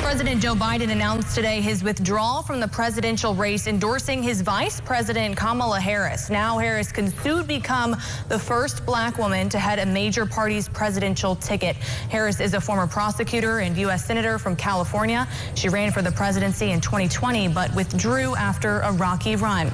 President Joe Biden announced today his withdrawal from the presidential race, endorsing his Vice President Kamala Harris. Now Harris can soon become the first black woman to head a major party's presidential ticket. Harris is a former prosecutor and U.S. Senator from California. She ran for the presidency in 2020, but withdrew after a rocky run.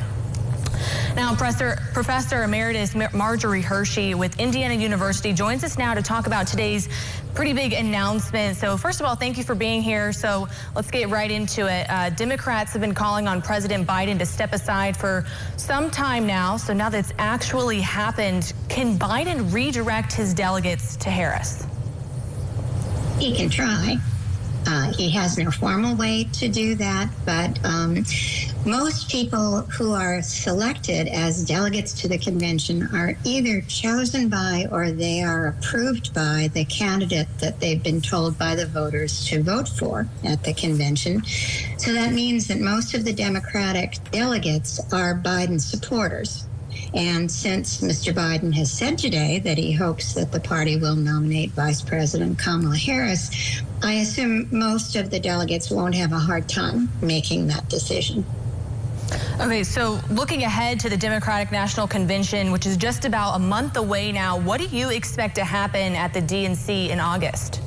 Now, Professor Emeritus Marjorie Hershey with Indiana University joins us now to talk about today's pretty big announcement. So first of all, thank you for being here. So let's get right into it. Democrats have been calling on President Biden to step aside for some time now. So now that it's actually happened, can Biden redirect his delegates to Harris? He can try. He has no formal way to do that, but most people who are selected as delegates to the convention are either chosen by or they are approved by the candidate that they've been told by the voters to vote for at the convention. So that means that most of the Democratic delegates are Biden supporters. And since Mr. Biden has said today that he hopes that the party will nominate Vice President Kamala Harris, I assume most of the delegates won't have a hard time making that decision. Okay, so looking ahead to the Democratic National Convention, which is just about a month away now, what do you expect to happen at the DNC in August?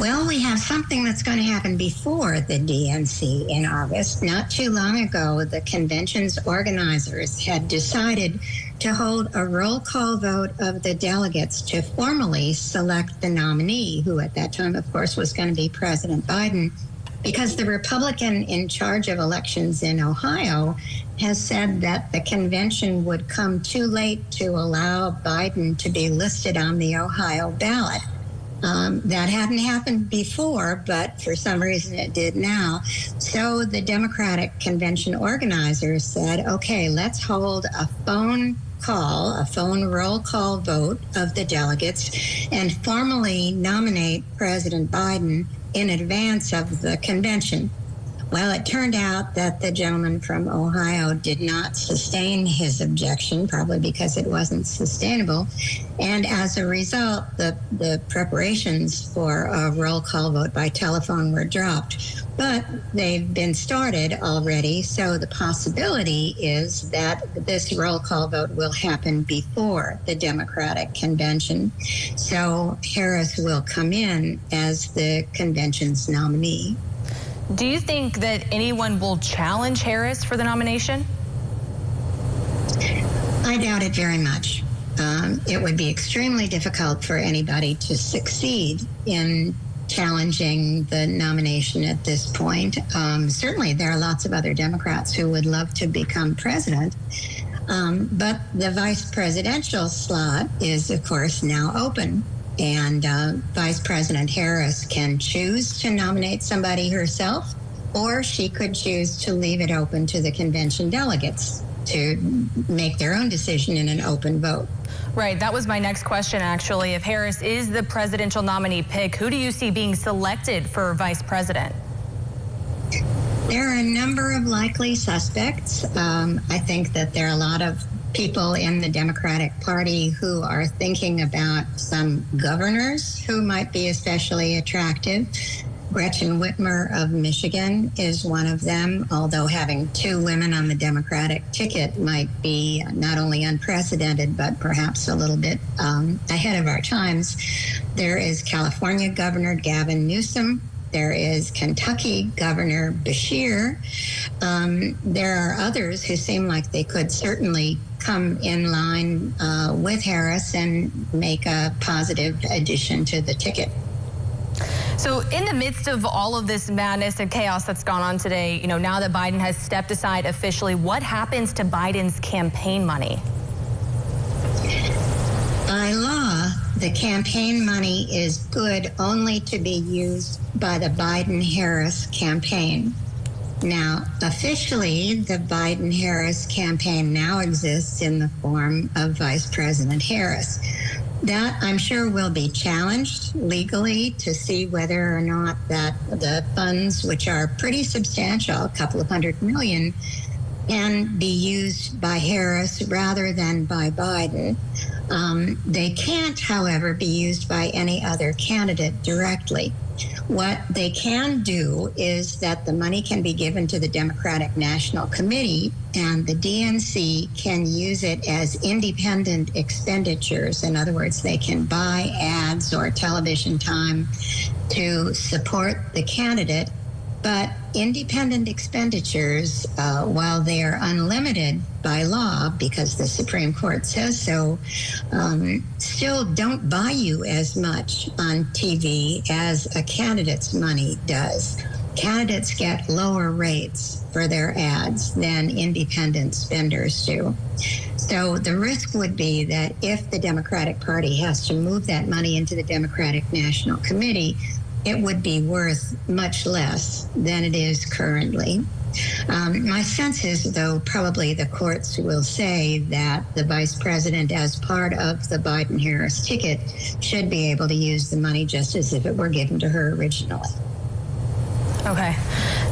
Well, we have something that's going to happen before the DNC in August. Not too long ago, the convention's organizers had decided to hold a roll call vote of the delegates to formally select the nominee, who at that time, of course, was going to be President Biden, because the Republican in charge of elections in Ohio has said that the convention would come too late to allow Biden to be listed on the Ohio ballot. That hadn't happened before, but for some reason it did now. So the Democratic convention organizers said, okay, let's hold a phone roll call vote of the delegates and formally nominate President Biden in advance of the convention. Well, it turned out that the gentleman from Ohio did not sustain his objection, probably because it wasn't sustainable. And as a result, the preparations for a roll call vote by telephone were dropped. But they've been started already, so the possibility is that this roll call vote will happen before the Democratic convention. So Harris will come in as the convention's nominee. Do you think that anyone will challenge Harris for the nomination? I doubt it very much. It would be extremely difficult for anybody to succeed in challenging the nomination at this point. Certainly, there are lots of other Democrats who would love to become president. But the vice presidential slot is, of course, now open. And Vice President Harris can choose to nominate somebody herself, or she could choose to leave it open to the convention delegates to make their own decision in an open vote. Right. That was my next question, actually. If Harris is the presidential nominee pick, who do you see being selected for vice president? There are a number of likely suspects. I think that there are a lot of people in the Democratic Party who are thinking about some governors who might be especially attractive. Gretchen Whitmer of Michigan is one of them, although having two women on the Democratic ticket might be not only unprecedented, but perhaps a little bit ahead of our times. There is California Governor Gavin Newsom. There is Kentucky Governor Beshear. There are others who seem like they could certainly come in line with Harris and make a positive addition to the ticket. So in the midst of all of this madness and chaos that's gone on today, now that Biden has stepped aside officially, what happens to Biden's campaign money? By law, the campaign money is good only to be used by the Biden-Harris campaign. Now, officially, the Biden-Harris campaign now exists in the form of Vice President Harris. That, I'm sure, will be challenged legally to see whether or not that the funds, which are pretty substantial, a couple of $100 million, can be used by Harris rather than by Biden. They can't, however, be used by any other candidate directly. What they can do is that the money can be given to the Democratic National Committee, and the DNC can use it as independent expenditures. In other words, they can buy ads or television time to support the candidate. But independent expenditures, while they are unlimited by law, because the Supreme Court says so, still don't buy you as much on TV as a candidate's money does. Candidates get lower rates for their ads than independent spenders do. So the risk would be that if the Democratic Party has to move that money into the Democratic National Committee, it would be worth much less than it is currently. My sense is, though, probably the courts will say that the vice president, as part of the Biden-Harris ticket, should be able to use the money just as if it were given to her originally. Okay.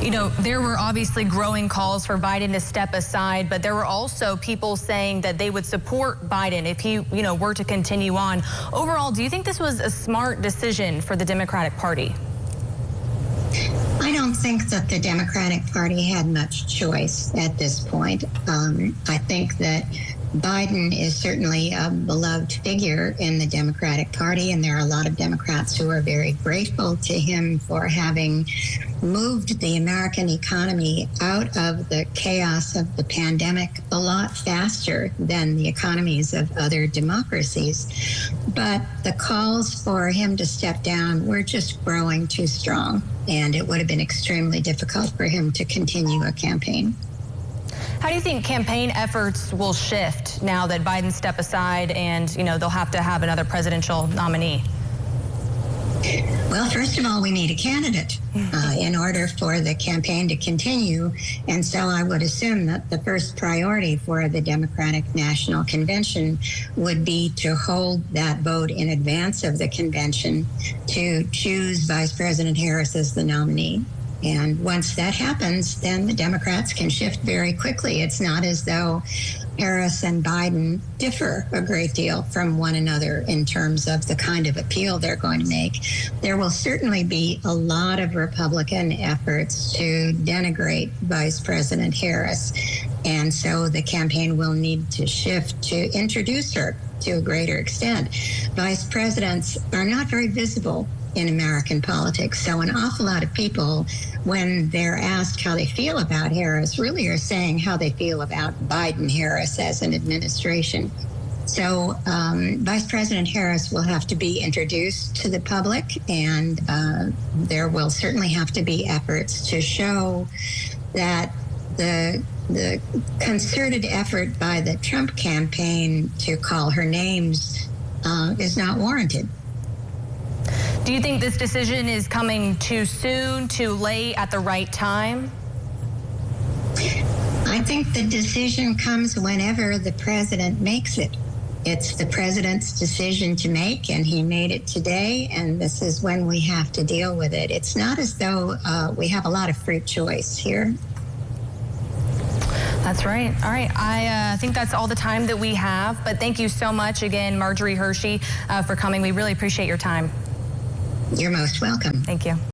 You know, there were obviously growing calls for Biden to step aside, but there were also people saying that they would support Biden if he, were to continue on. Overall, do you think this was a smart decision for the Democratic Party? I don't think that the Democratic Party had much choice at this point. I think that Biden is certainly a beloved figure in the Democratic Party, and there are a lot of Democrats who are very grateful to him for having moved the American economy out of the chaos of the pandemic a lot faster than the economies of other democracies. But the calls for him to step down were just growing too strong, and it would have been extremely difficult for him to continue a campaign. How do you think campaign efforts will shift now that Biden stepped aside and, they'll have to have another presidential nominee? Well, first of all, we need a candidate in order for the campaign to continue. And so I would assume that the first priority for the Democratic National Convention would be to hold that vote in advance of the convention to choose Vice President Harris as the nominee. And once that happens, then the Democrats can shift very quickly. It's not as though Harris and Biden differ a great deal from one another in terms of the kind of appeal they're going to make. There will certainly be a lot of Republican efforts to denigrate Vice President Harris. And so the campaign will need to shift to introduce her to a greater extent. Vice presidents are not very visible in American politics. So an awful lot of people, when they're asked how they feel about Harris, really are saying how they feel about Biden-Harris as an administration. So Vice President Harris will have to be introduced to the public, and there will certainly have to be efforts to show that the concerted effort by the Trump campaign to call her names is not warranted. Do you think this decision is coming too soon, too late, at the right time? I think the decision comes whenever the president makes it. It's the president's decision to make, and he made it today, and this is when we have to deal with it. It's not as though we have a lot of free choice here. That's right. All right. I think that's all the time that we have, but thank you so much again, Marjorie Hershey, for coming. We really appreciate your time. You're most welcome. Thank you.